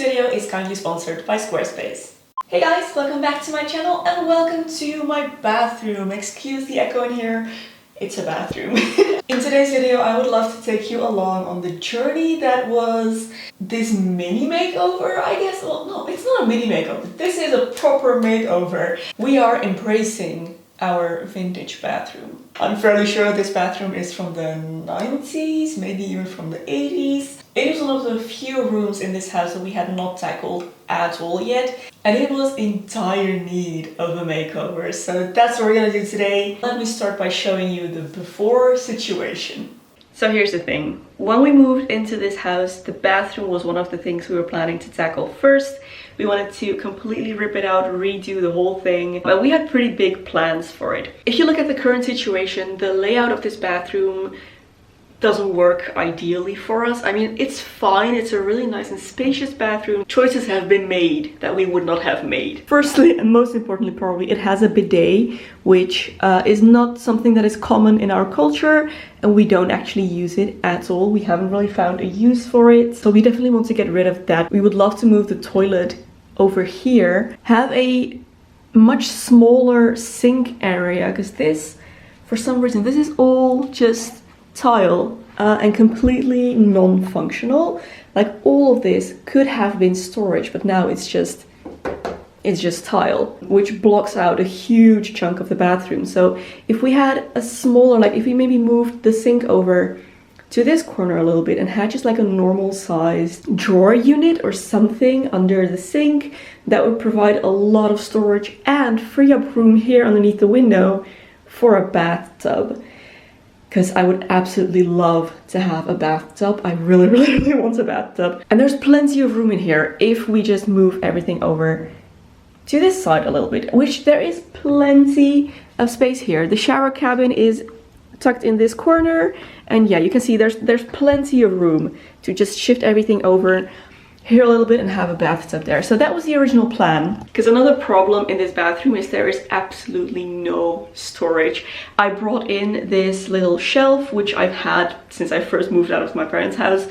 video is kindly sponsored by Squarespace. Hey guys, welcome back to my channel and welcome to my bathroom. Excuse the echo in here, it's a bathroom. In today's video I would love to take you along on the journey that was this mini makeover, I guess. Well, no, it's not a mini makeover. This is a proper makeover. We are embracing our vintage bathroom. I'm fairly sure this bathroom is from the 90s, maybe even from the 80s. It is one of the few rooms in this house that we had not tackled at all yet, and it was in dire need of a makeover. So that's what we're gonna do today. Let me start by showing you the before situation. So here's the thing. When we moved into this house, the bathroom was one of the things we were planning to tackle first. We wanted to completely rip it out, redo the whole thing, but we had pretty big plans for it. If you look at the current situation, the layout of this bathroom doesn't work ideally for us. I mean, it's fine. It's a really nice and spacious bathroom. Choices have been made that we would not have made. Firstly, and most importantly probably, it has a bidet, which is not something that is common in our culture, and we don't actually use it at all. We haven't really found a use for it, so we definitely want to get rid of that. We would love to move the toilet over here, have a much smaller sink area, because this, for some reason, this is all just tile and completely non-functional. Like, all of this could have been storage, but now it's just tile, which blocks out a huge chunk of the bathroom. So if we had a smaller, like if we maybe moved the sink over to this corner a little bit and had just like a normal sized drawer unit or something under the sink, that would provide a lot of storage and free up room here underneath the window for a bathtub. Because I would absolutely love to have a bathtub. I really want a bathtub. And there's plenty of room in here if we just move everything over to this side a little bit, which there is plenty of space here. The shower cabin is tucked in this corner, and yeah, you can see there's plenty of room to just shift everything over here a little bit and have a bathtub there. So that was the original plan. Because another problem in this bathroom is there is absolutely no storage. I brought in this little shelf, which I've had since I first moved out of my parents' house,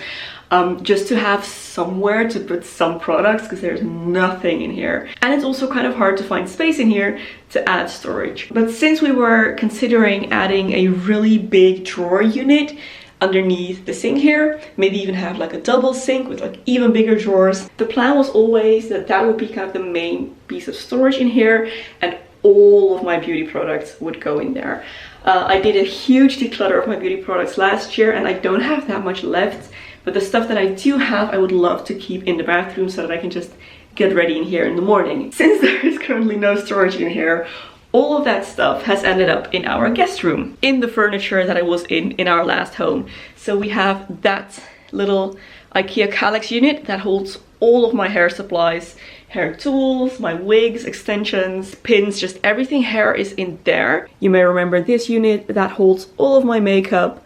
just to have somewhere to put some products, because there's nothing in here. And it's also kind of hard to find space in here to add storage. But since we were considering adding a really big drawer unit underneath the sink here, maybe even have like a double sink with like even bigger drawers, the plan was always that that would be kind of the main piece of storage in here, and all of my beauty products would go in there. I did a huge declutter of my beauty products last year, and I don't have that much left, but the stuff that I do have I would love to keep in the bathroom so that I can just get ready in here in the morning. Since there is currently no storage in here, all of that stuff has ended up in our guest room, in the furniture that I was in our last home. So we have that little IKEA Kallax unit that holds all of my hair supplies, hair tools, my wigs, extensions, pins, just everything hair is in there. You may remember this unit that holds all of my makeup,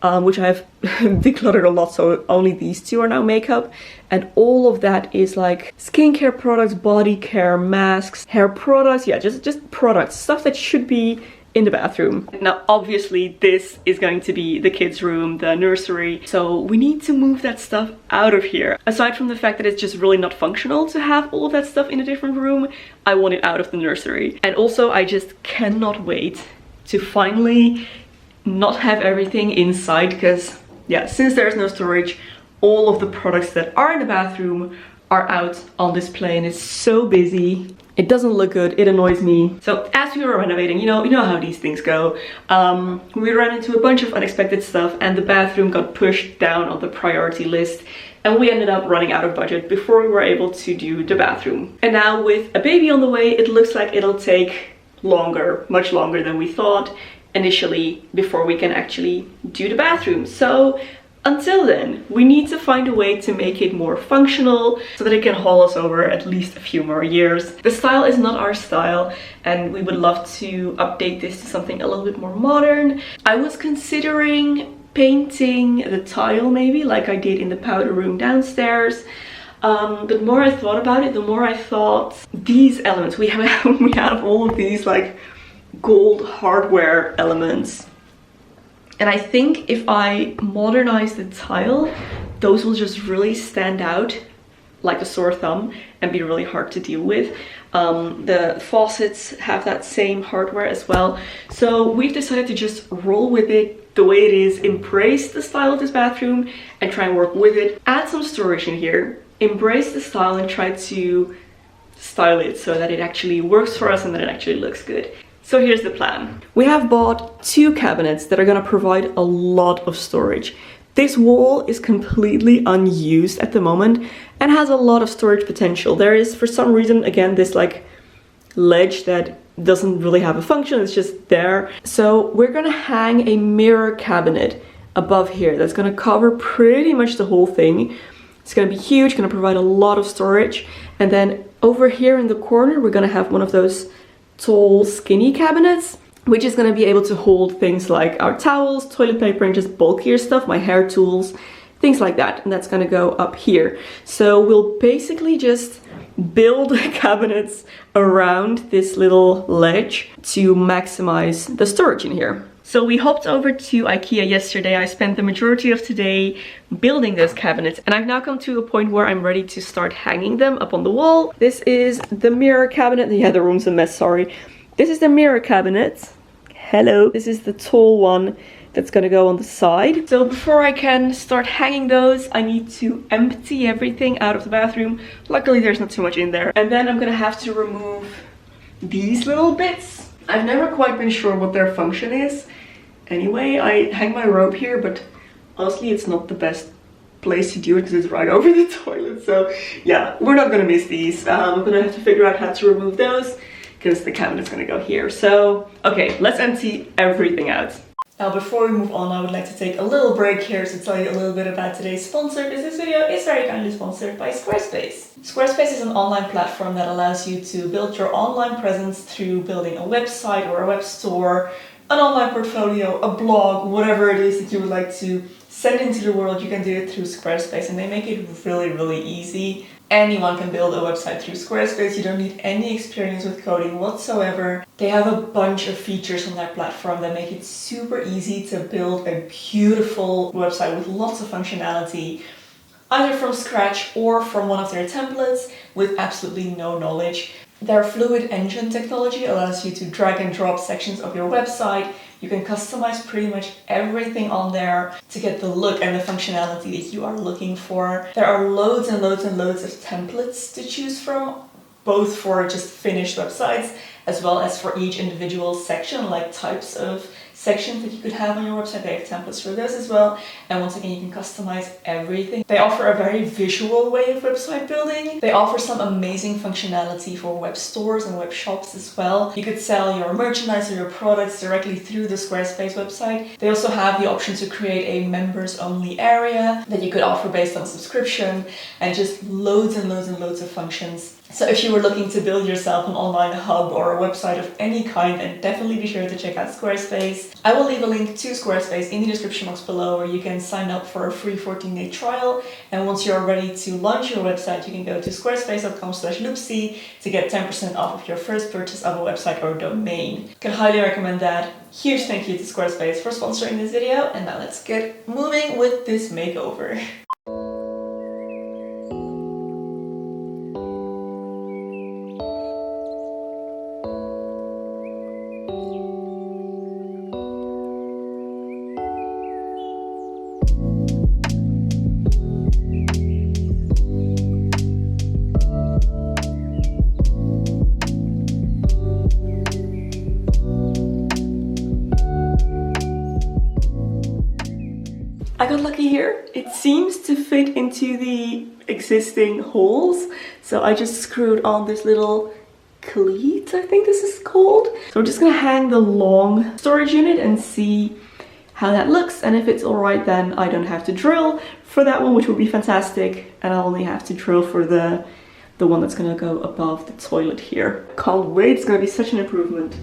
which I've decluttered a lot, so only these two are now makeup. And all of that is like skincare products, body care, masks, hair products, yeah, just products, stuff that should be in the bathroom. Now obviously this is going to be the kids' room, the nursery, so we need to move that stuff out of here. Aside from the fact that it's just really not functional to have all of that stuff in a different room, I want it out of the nursery. And also I just cannot wait to finally not have everything inside, because yeah, since there's no storage, all of the products that are in the bathroom are out on display, and it's so busy. It doesn't look good, it annoys me. So as we were renovating, you know how these things go. We ran into a bunch of unexpected stuff, and the bathroom got pushed down on the priority list, and we ended up running out of budget before we were able to do the bathroom. And now with a baby on the way, it looks like it'll take longer, much longer than we thought initially, before we can actually do the bathroom. So until then, we need to find a way to make it more functional so that it can haul us over at least a few more years. The style is not our style, and we would love to update this to something a little bit more modern. I was considering painting the tile maybe, like I did in the powder room downstairs. The more I thought about it, the more I thought these elements, we have all of these like gold hardware elements, and I think if I modernize the tile, those will just really stand out like a sore thumb and be really hard to deal with. The faucets have that same hardware as well. So we've decided to just roll with it the way it is, embrace the style of this bathroom and try and work with it. Add some storage in here, embrace the style and try to style it so that it actually works for us and that it actually looks good. So here's the plan. We have bought 2 cabinets that are gonna provide a lot of storage. This wall is completely unused at the moment and has a lot of storage potential. There is, for some reason, again, this like ledge that doesn't really have a function, it's just there. So we're gonna hang a mirror cabinet above here that's gonna cover pretty much the whole thing. It's gonna be huge, gonna provide a lot of storage. And then over here in the corner, we're gonna have one of those tall, skinny cabinets, which is going to be able to hold things like our towels, toilet paper, and just bulkier stuff, my hair tools, things like that. And that's going to go up here. So we'll basically just build cabinets around this little ledge to maximize the storage in here. So we hopped over to IKEA yesterday. I spent the majority of today building those cabinets, and I've now come to a point where I'm ready to start hanging them up on the wall. This is the mirror cabinet. Yeah, the room's a mess, sorry. This is the mirror cabinet. Hello. This is the tall one that's gonna go on the side. So before I can start hanging those, I need to empty everything out of the bathroom. Luckily, there's not too much in there. And then I'm gonna have to remove these little bits. I've never quite been sure what their function is. Anyway, I hang my robe here, but honestly, it's not the best place to do it because it's right over the toilet. So yeah, we're not gonna miss these. I'm gonna have to figure out how to remove those because the cabinet's gonna go here. So, okay, let's empty everything out. Now, before we move on, I would like to take a little break here to tell you a little bit about today's sponsor, because this video is very kindly sponsored by Squarespace. Squarespace is an online platform that allows you to build your online presence through building a website or a web store, an online portfolio, a blog, whatever it is that you would like to send into the world. You can do it through Squarespace, and they make it really, really easy. Anyone can build a website through Squarespace. You don't need any experience with coding whatsoever. They have a bunch of features on their platform that make it super easy to build a beautiful website with lots of functionality, either from scratch or from one of their templates with absolutely no knowledge. Their fluid engine technology allows you to drag and drop sections of your website. You can customize pretty much everything on there to get the look and the functionality that you are looking for. There are loads and loads and loads of templates to choose from, both for just finished websites as well as for each individual section, like types of sections that you could have on your website. They have templates for those as well. And once again, you can customize everything. They offer a very visual way of website building. They offer some amazing functionality for web stores and web shops as well. You could sell your merchandise or your products directly through the Squarespace website. They also have the option to create a members only area that you could offer based on subscription, and just loads and loads and loads of functions. So if you were looking to build yourself an online hub or a website of any kind, then definitely be sure to check out Squarespace. I will leave a link to Squarespace in the description box below, where you can sign up for a free 14-day trial. And once you're ready to launch your website, you can go to squarespace.com/Loepsie to get 10% off of your first purchase of a website or domain. Can highly recommend that. Huge thank you to Squarespace for sponsoring this video. And now let's get moving with this makeover. I got lucky here. It seems to fit into the existing holes. So I just screwed on this little cleat, I think this is called. So we're just gonna hang the long storage unit and see how that looks. And if it's all right, then I don't have to drill for that one, which would be fantastic. And I'll only have to drill for the one that's gonna go above the toilet here. Can't wait, it's gonna be such an improvement.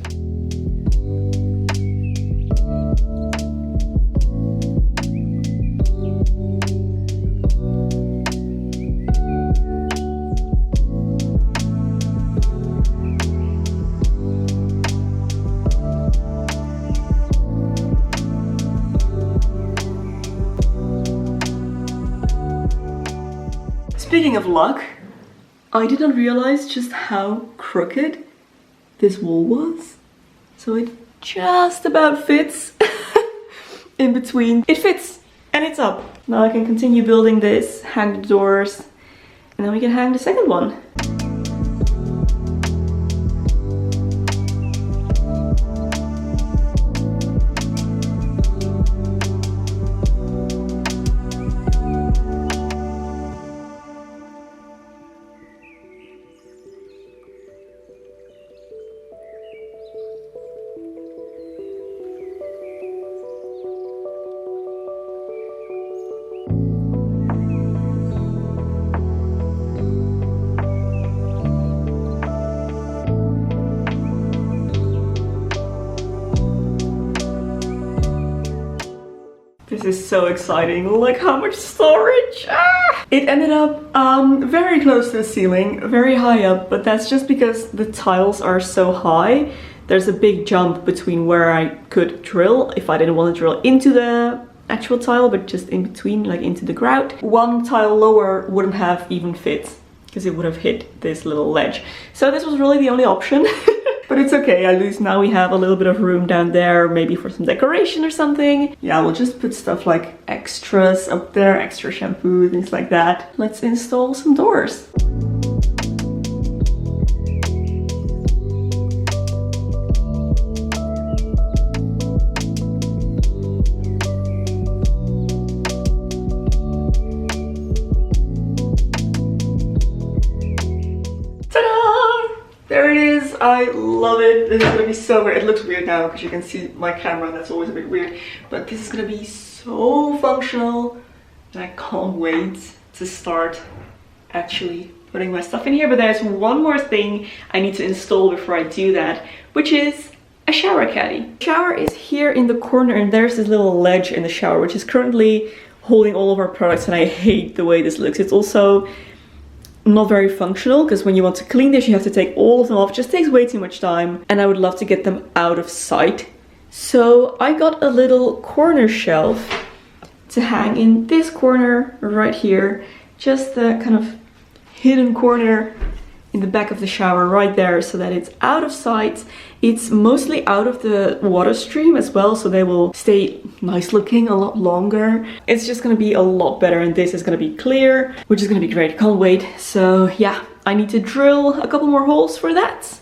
Speaking of luck, I did not realize just how crooked this wall was. So it just about fits in between. It fits and it's up. Now I can continue building this, hang the doors, and then we can hang the second one. This is so exciting. Look how much storage! Ah! It ended up very close to the ceiling, very high up, but that's just because the tiles are so high. There's a big jump between where I could drill if I didn't want to drill into the actual tile, but just in between, like into the grout. One tile lower wouldn't have even fit because it would have hit this little ledge. So this was really the only option. But it's okay, at least now we have a little bit of room down there, maybe for some decoration or something. Yeah, we'll just put stuff like extras up there, extra shampoo, things like that. Let's install some doors. There it is. I love it. This is gonna be so great. It looks weird now because you can see my camera. That's always a bit weird. But this is gonna be so functional. And I can't wait to start actually putting my stuff in here. But there's one more thing I need to install before I do that, which is a shower caddy. The shower is here in the corner and there's this little ledge in the shower, which is currently holding all of our products, and I hate the way this looks. It's also not very functional because when you want to clean this you have to take all of them off. It just takes way too much time and I would love to get them out of sight. So I got a little corner shelf to hang in this corner right here, just the kind of hidden corner in the back of the shower right there, so that it's out of sight. It's mostly out of the water stream as well, so they will stay nice looking a lot longer. It's just gonna be a lot better, and this is gonna be clear, which is gonna be great. Can't wait. So yeah, I need to drill a couple more holes for that,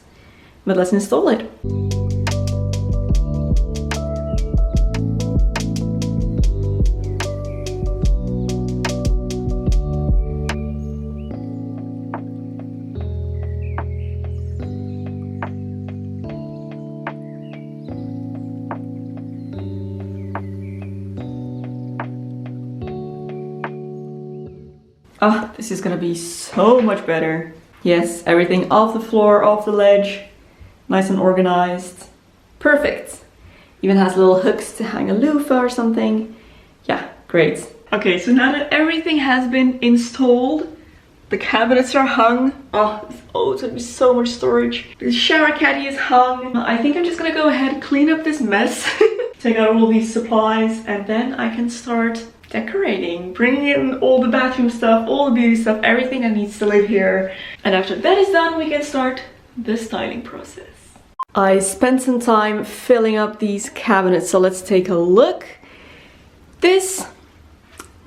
but let's install it. Ah, this is gonna be so much better. Yes, everything off the floor, off the ledge, nice and organized. Perfect. Even has little hooks to hang a loofah or something. Yeah, great. Okay, so now that everything has been installed, the cabinets are hung. Oh, it's gonna be so much storage. The shower caddy is hung. I think I'm just gonna go ahead and clean up this mess. Take out all these supplies, and then I can start decorating, bringing in all the bathroom stuff, all the beauty stuff, everything that needs to live here. And after that is done, we can start the styling process. I spent some time filling up these cabinets, so let's take a look. This,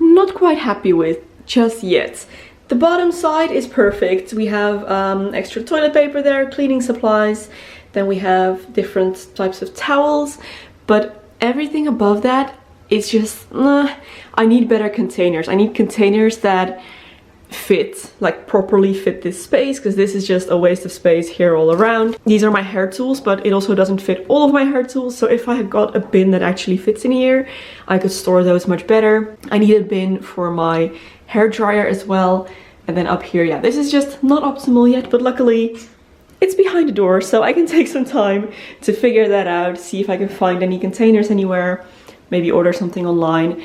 not quite happy with just yet. The bottom side is perfect. We have extra toilet paper there, cleaning supplies. Then we have different types of towels, but everything above that, it's just, I need better containers. I need containers that fit, like properly fit this space, because this is just a waste of space here all around. These are my hair tools, but it also doesn't fit all of my hair tools. So if I had got a bin that actually fits in here, I could store those much better. I need a bin for my hair dryer as well. And then up here, yeah, this is just not optimal yet, but luckily it's behind the door, so I can take some time to figure that out, see if I can find any containers anywhere. Maybe order something online.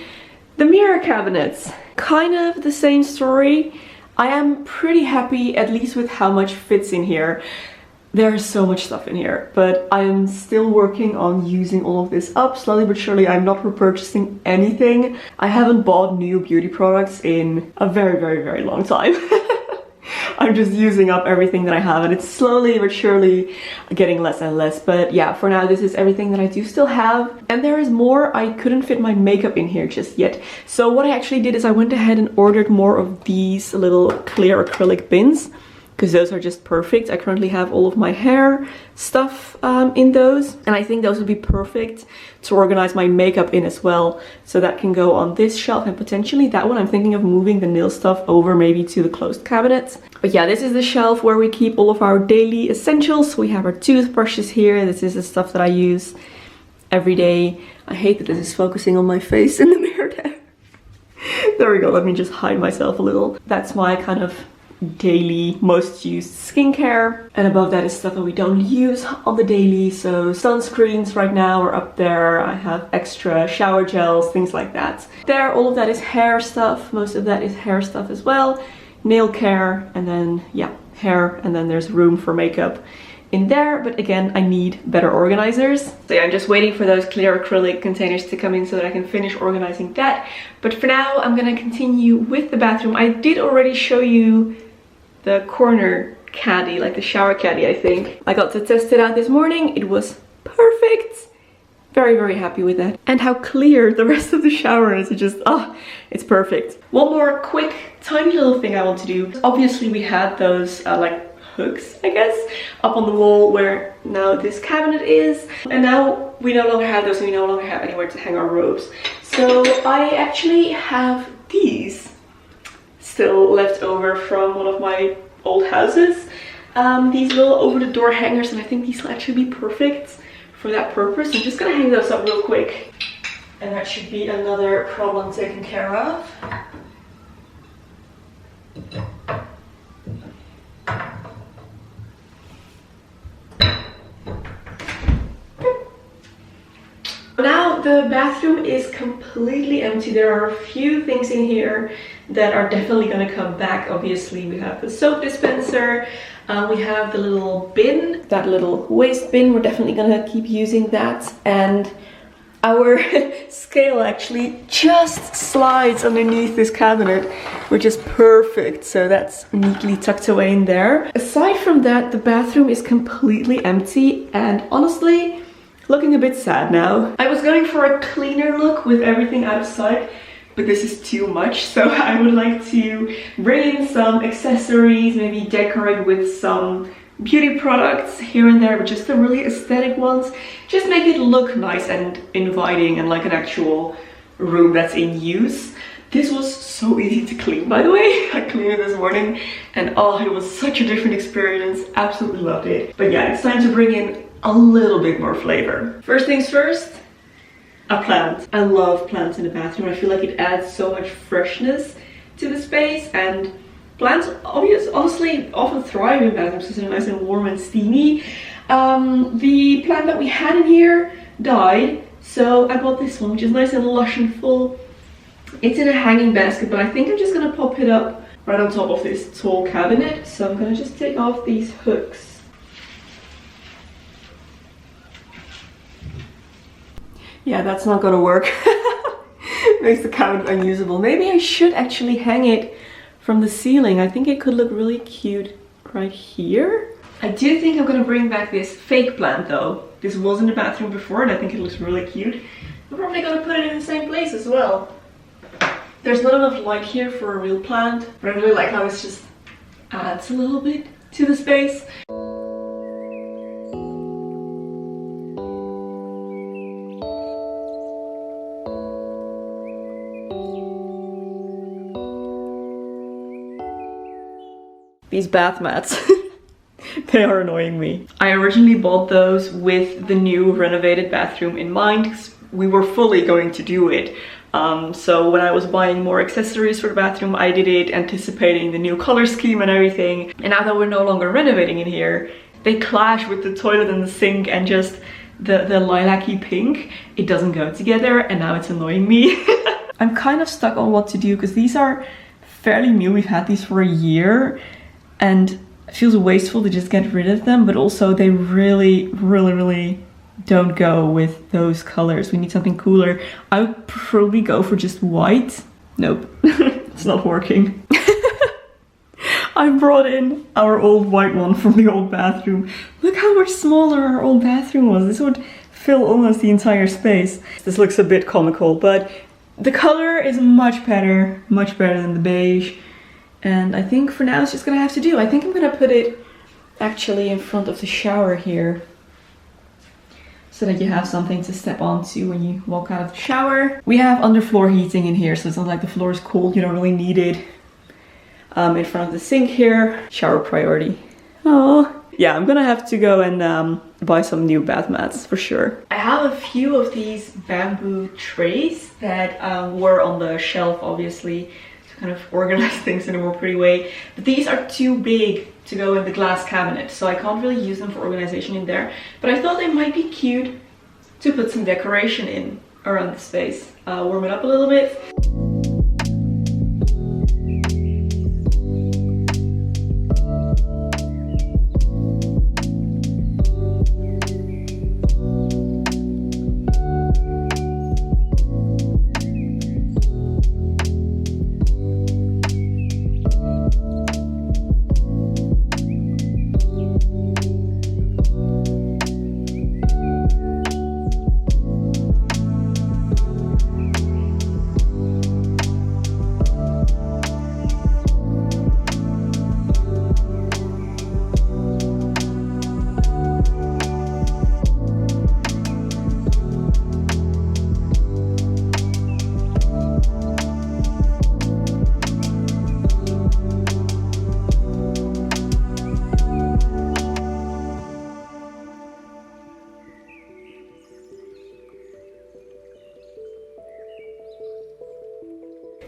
The mirror cabinets, kind of the same story. I am pretty happy, at least with how much fits in here. There's so much stuff in here, but I am still working on using all of this up slowly but surely. I'm not repurchasing anything. I haven't bought new beauty products in a very long time. I'm just using up everything that I have, and it's slowly but surely getting less and less. But yeah, for now this is everything that I do still have. And there is more. I couldn't fit my makeup in here just yet. So what I actually did is I went ahead and ordered more of these little clear acrylic bins, because those are just perfect. I currently have all of my hair stuff in those, and I think those would be perfect to organize my makeup in as well. So that can go on this shelf, and potentially that one I'm thinking of moving the nail stuff over maybe to the closed cabinet. But yeah, this is the shelf where we keep all of our daily essentials. We have our toothbrushes here. This is the stuff that I use every day. I hate that this is focusing on my face in the mirror there. There we go, let me just hide myself a little. That's my kind of daily most used skincare, and above that is stuff that we don't use on the daily. So sunscreens right now are up there. I have extra shower gels, things like that. There, all of that is hair stuff. Most of that is hair stuff as well. Nail care, and then yeah, hair, and then there's room for makeup in there. But again, I need better organizers. So yeah, I'm just waiting for those clear acrylic containers to come in so that I can finish organizing that. But for now, I'm gonna continue with the bathroom. I did already show you the corner caddy, like the shower caddy, I think. I got to test it out this morning. It was perfect. Very happy with that. And how clear the rest of the shower is. It just, it's perfect. One more quick, tiny little thing I want to do. Obviously we had those like hooks, I guess, up on the wall where now this cabinet is. And now we no longer have those, and we no longer have anywhere to hang our robes. So I actually have these still left over from one of my old houses. These little over the door hangers, and I think these will actually be perfect for that purpose. I'm just gonna hang those up real quick, and that should be another problem taken care of. Now the bathroom is completely empty. There are a few things in here that are definitely going to come back. Obviously we have the soap dispenser, we have the little bin, that little waste bin. We're definitely going to keep using that, and our scale actually just slides underneath this cabinet, which is perfect. So that's neatly tucked away in there. Aside from that, the bathroom is completely empty, and honestly looking a bit sad now. I was going for a cleaner look with everything out of sight, but this is too much. So I would like to bring in some accessories, maybe decorate with some beauty products here and there, but just the really aesthetic ones. Just make it look nice and inviting and like an actual room that's in use. This was so easy to clean, by the way. I cleaned it this morning, and oh, it was such a different experience. Absolutely loved it. But yeah, it's time to bring in a little bit more flavor. First things first, a plant. I love plants in the bathroom. I feel like it adds so much freshness to the space, and plants honestly often thrive in bathrooms because they're nice and warm and steamy. The plant that we had in here died, so I bought this one, which is nice and lush and full. It's in a hanging basket, but I think I'm just gonna pop it up right on top of this tall cabinet. So I'm gonna just take off these hooks. Yeah, that's not gonna work. Makes the cabinet unusable. Maybe I should actually hang it from the ceiling. I think it could look really cute right here. I do think I'm gonna bring back this fake plant though. This was in the bathroom before, and I think it looks really cute. I'm probably gonna put it in the same place as well. There's not enough light here for a real plant, but I really like how this just adds a little bit to the space. These bath mats, they are annoying me. I originally bought those with the new renovated bathroom in mind, because we were fully going to do it. So when I was buying more accessories for the bathroom, I did it anticipating the new color scheme and everything. And now that we're no longer renovating in here, they clash with the toilet and the sink and just the lilac-y pink. It doesn't go together, and now it's annoying me. I'm kind of stuck on what to do because these are fairly new. We've had these for a year. And It feels wasteful to just get rid of them, but also they really don't go with those colors. We need something cooler. I would probably go for just white. Nope, it's not working. I brought in our old white one from the old bathroom. Look how much smaller our old bathroom was. This would fill almost the entire space. This looks a bit comical, but the color is much better than the beige. And I think for now it's just gonna have to do. I think I'm gonna put it actually in front of the shower here, so that you have something to step onto when you walk out of the shower. We have underfloor heating in here, so it's not like the floor is cold. You don't really need it. In front of the sink here, shower priority. Oh, yeah, I'm gonna have to go and buy some new bath mats for sure. I have a few of these bamboo trays that were on the shelf, obviously, to kind of organize things in a more pretty way. But these are too big to go in the glass cabinet, so I can't really use them for organization in there. But I thought they might be cute to put some decoration in around the space. Warm it up a little bit.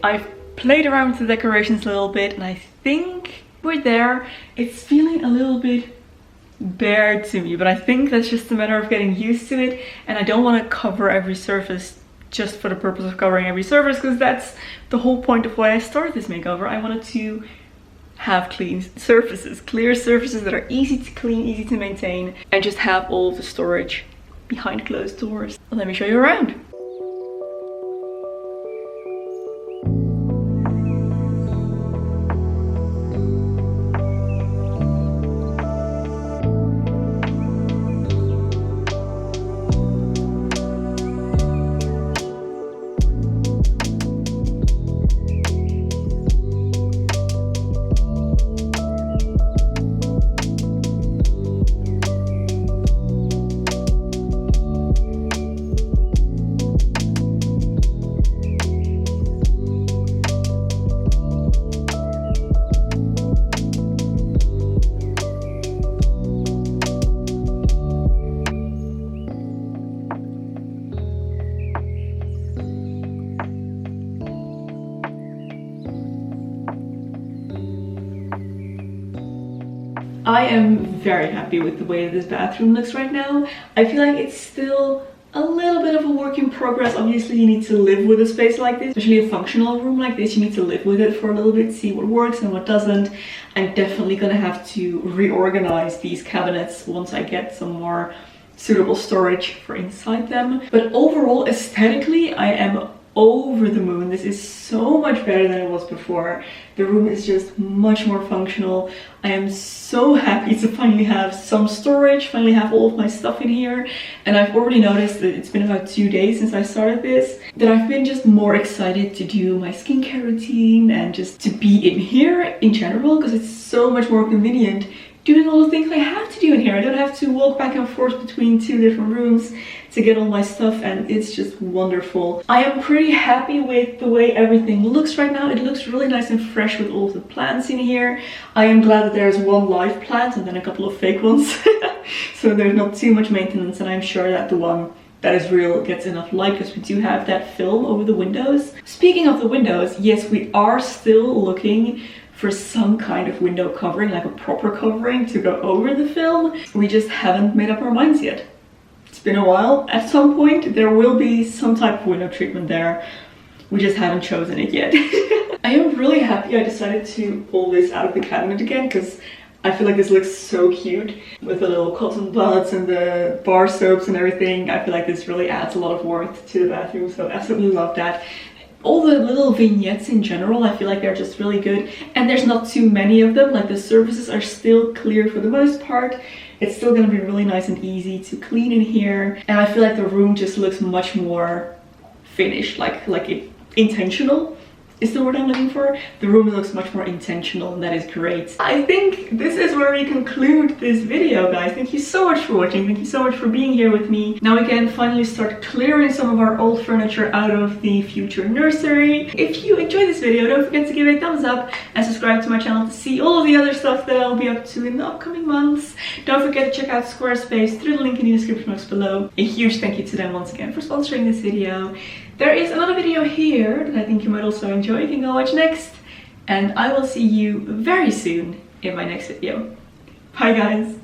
I've played around with the decorations a little bit and I think we're there. It's feeling a little bit bare to me, but I think that's just a matter of getting used to it, and I don't want to cover every surface just for the purpose of covering every surface, because that's the whole point of why I started this makeover. I wanted to have clean surfaces, clear surfaces that are easy to clean, easy to maintain, and just have all of the storage behind closed doors. Let me show you around. I am very happy with the way this bathroom looks right now. I feel like it's still a little bit of a work in progress. Obviously you need to live with a space like this, especially a functional room like this. You need to live with it for a little bit, see what works and what doesn't. I'm definitely gonna have to reorganize these cabinets once I get some more suitable storage for inside them. But overall, aesthetically, I am over the moon. This is so much better than it was before. The room is just much more functional. I am so happy to finally have some storage, finally have all of my stuff in here. And I've already noticed that it's been about 2 days since I started this, that I've been just more excited to do my skincare routine and just to be in here in general, because it's so much more convenient doing all the things I have to do in here. I don't have to walk back and forth between 2 different rooms to get all my stuff, and it's just wonderful. I am pretty happy with the way everything looks right now. It looks really nice and fresh with all of the plants in here. I am glad that there's one live plant and then a couple of fake ones. So there's not too much maintenance, and I'm sure that the one that is real gets enough light, because we do have that film over the windows. Speaking of the windows, yes, we are still looking for some kind of window covering, like a proper covering to go over the film. We just haven't made up our minds yet. It's been a while. At some point there will be some type of window treatment there. We just haven't chosen it yet. I am really happy I decided to pull this out of the cabinet again, because I feel like this looks so cute with the little cotton buds and the bar soaps and everything. I feel like this really adds a lot of worth to the bathroom, so absolutely love that. All the little vignettes in general, I feel like they're just really good, and there's not too many of them. Like the surfaces are still clear for the most part. It's still gonna be really nice and easy to clean in here, and I feel like the room just looks much more finished, intentional is the word I'm looking for. The room looks much more intentional, and that is great. I think this is where we conclude this video, guys. Thank you so much for watching. Thank you so much for being here with me. Now we can finally start clearing some of our old furniture out of the future nursery. If you enjoyed this video, don't forget to give it a thumbs up and subscribe to my channel to see all of the other stuff that I'll be up to in the upcoming months. Don't forget to check out Squarespace through the link in the description box below. A huge thank you to them once again for sponsoring this video. There is another video here that I think you might also enjoy. You can go watch next, and I will see you very soon in my next video. Bye guys!